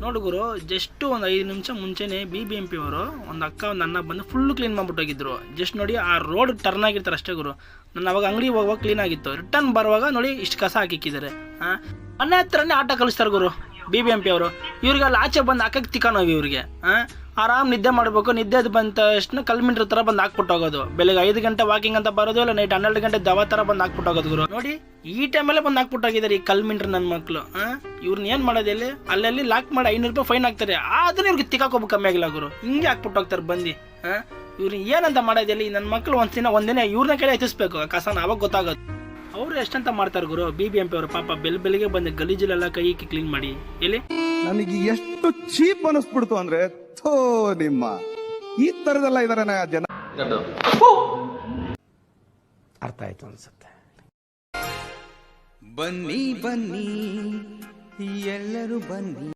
ನೋಡು ಗುರು, ಜಸ್ಟ್ ಒಂದು 5 ನಿಮಿಷ ಮುಂಚೆನೆ BBMP ಅವರು ಒಂದು ಅಕ್ಕ ಒಂದು ಅಣ್ಣ ಬಂದು ಫುಲ್ಲು ಕ್ಲೀನ್ ಮಾಡ್ಬಿಟ್ಟೋಗಿದ್ರು. ಜಸ್ಟ್ ನೋಡಿ ಆ ರೋಡ್ ಟರ್ನ್ ಆಗಿರ್ತಾರೆ ಅಷ್ಟೇ ಗುರು. ನಾನು ಅವಾಗ ಅಂಗಡಿ ಹೋಗುವಾಗ ಕ್ಲೀನ್ ಆಗಿತ್ತು, ರಿಟರ್ನ್ ಬರುವಾಗ ನೋಡಿ ಇಷ್ಟು ಕಸ ಹಾಕಿಕ್ಕಿದ್ದಾರೆ. ಮನೆ ಹತ್ರನೇ ಆಟ ಕಳಿಸ್ತಾರೆ ಗುರು BBMP ಅವರು. ಇವ್ರಿಗೆ ಅಲ್ಲಿ ಆಚೆ ಬಂದು ಹಾಕಕ್ಕೆ ತಿಕ್ಕಾನೋಗಿ ಇವ್ರಿಗೆ. ಆರಾಮ್ ನಿದ್ದೆ ಮಾಡಬೇಕು, ನಿದ್ದೆ ಬಂದ ತಕ್ಷಣ ಕಲ್ಮಿಂಟ್ರ ಥರ ಬಂದು ಹಾಕ್ಬಿಟ್ಟು ಹೋಗೋದು. ಬೆಳಗ್ಗೆ 5 ಗಂಟೆ ವಾಕಿಂಗ್ ಅಂತ ಬರೋದು, ಇಲ್ಲ ನೈಟ್ 12 ಗಂಟೆ ದವ ಥರ ಬಂದು ಹಾಕ್ಬಿಟ್ಟು ಹೋಗೋದು ಗುರು. ನೋಡಿ ಈ ಟೈಮಲ್ಲೇ ಬಂದು ಹಾಕ್ಬಿಟ್ಟೋಗಿದ್ದಾರೆ ಈ ಕಲ್ಮಿಂಟ್ರ್ ನನ್ನ ಮಕ್ಕಳು. ಇವ್ರನ್ನ ಏನು ಮಾಡೋದಿಲ್ಲ, ಅಲ್ಲಲ್ಲಿ ಲಾಕ್ ಮಾಡಿ 500 ರೂಪಾಯಿ ಫೈನ್ ಹಾಕ್ತಾರೆ. ಆದ್ರೂ ಇವ್ರಿಗೆ ತಿಕ್ಕಾಕೋಬೇಕು ಕಮ್ಮಿ ಆಗಿಲ್ಲ ಗುರು. ಹಿಂಗೆ ಹಾಕ್ಬಿಟ್ಟು ಹೋಗ್ತಾರೆ ಬಂದು. ಇವ್ರು ಏನಂತ ಮಾಡೋದಿಲ್ಲ ಈ ನನ್ನ ಮಕ್ಕಳು. ಒಂದಿನ ಇವ್ರನ್ನ ಕಡೆ ಎತ್ತಿಸ್ಬೇಕು ಕಸನ, ಅವಾಗ ಗೊತ್ತಾಗೋದು ಅವ್ರು ಎಷ್ಟಂತ ಮಾಡ್ತಾರೆ ಗುರು. BBMP ಅವರು ಪಾಪ ಬೆಳಿಗ್ಗೆ ಬಂದು ಗಲೀಜಲೆಲ್ಲ ಕೈ ಕ್ಲೀನ್ ಮಾಡಿ ಎಲ್ಲಿ. ನನಗೆ ಎಷ್ಟು ಚೀಪ್ ಅನಿಸ್ಬಿಡ್ತು ಅಂದ್ರೆ, ಥೋ ನಿಮ್ಮ ಈ ತರದೆಲ್ಲ ಇದಾರೆ ಜನ. ಅರ್ಥ ಆಯ್ತು ಅನ್ಸುತ್ತೆ. ಬನ್ನಿ ಬನ್ನಿ ಎಲ್ಲರೂ ಬನ್ನಿ.